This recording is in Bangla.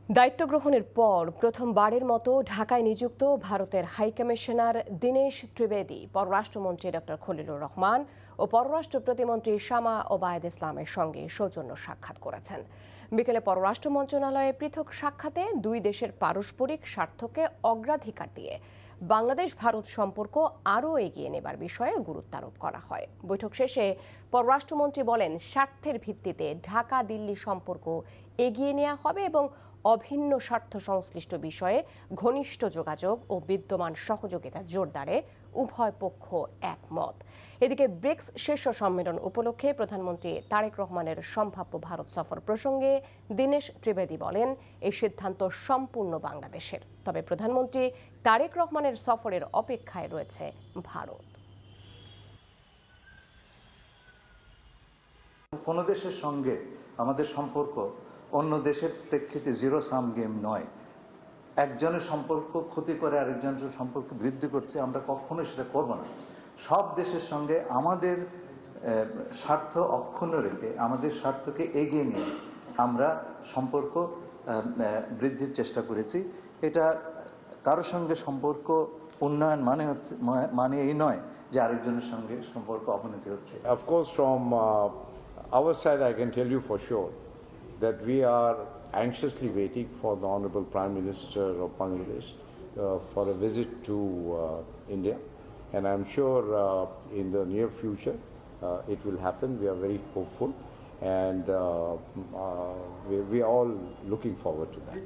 দায়িত্ব গ্রহণের পর প্রথমবারের মতো ঢাকায় নিযুক্ত ভারতের হাইকমিশনার দীনেশ ত্রিবেদী পররাষ্ট্রমন্ত্রী ডক্টর খলিলুর রহমান ও পররাষ্ট্র প্রতিমন্ত্রী শামা ওবায়দ ইসলামের সঙ্গে সৌজন্য সাক্ষাৎ করেছেন। বিকেলে পররাষ্ট্র মন্ত্রণালয়ে পৃথক সাক্ষাতে দুই দেশের পারস্পরিক স্বার্থকে অগ্রাধিকার দিয়ে বাংলাদেশ ভারত সম্পর্ক আরও এগিয়ে নেবার বিষয়ে গুরুত্ব আরোপ করা হয়। বৈঠক শেষে পররাষ্ট্রমন্ত্রী বলেন, স্বার্থের ভিত্তিতে ঢাকা দিল্লি সম্পর্ক এগিয়ে নেওয়া হবে এবং অভিন্ন স্বার্থ সংশ্লিষ্ট বিষয়ে ঘনিষ্ঠ যোগাযোগ ও বিদ্যমান সহযোগিতা জোরদারে উভয় পক্ষ একমত। এদিকে ব্রিক্স শীর্ষ সম্মেলন উপলক্ষে প্রধানমন্ত্রী তারেক রহমানের সম্ভাব্য ভারত সফর প্রসঙ্গে দীনেশ ত্রিবেদী বলেন, এই সিদ্ধান্ত সম্পূর্ণ বাংলাদেশের, তবে প্রধানমন্ত্রী তারেক রহমানের সফরের অপেক্ষায় রয়েছে ভারত। কোনো দেশের সঙ্গে আমাদের সম্পর্ক অন্য দেশের প্রেক্ষিতে জিরো সাম গেম নয়। একজনের সম্পর্ক ক্ষতি করে আরেকজনের সম্পর্ক বৃদ্ধি করছে, আমরা কখনোই সেটা করব না। সব দেশের সঙ্গে আমাদের স্বার্থ অক্ষুণ্ণ রেখে আমাদের স্বার্থকে এগিয়ে নিয়ে আমরা সম্পর্ক বৃদ্ধির চেষ্টা করেছি। এটা কারোর সঙ্গে সম্পর্ক উন্নয়ন মানে এই নয় যে আরেকজনের সঙ্গে সম্পর্ক অবনতি হচ্ছে। Of course, from our side, I can tell you for sure that we are anxiously waiting for the Honorable Prime Minister of Bangladesh for a visit to India, and I'm sure in the near future it will happen. We are very hopeful, and we are all looking forward to that.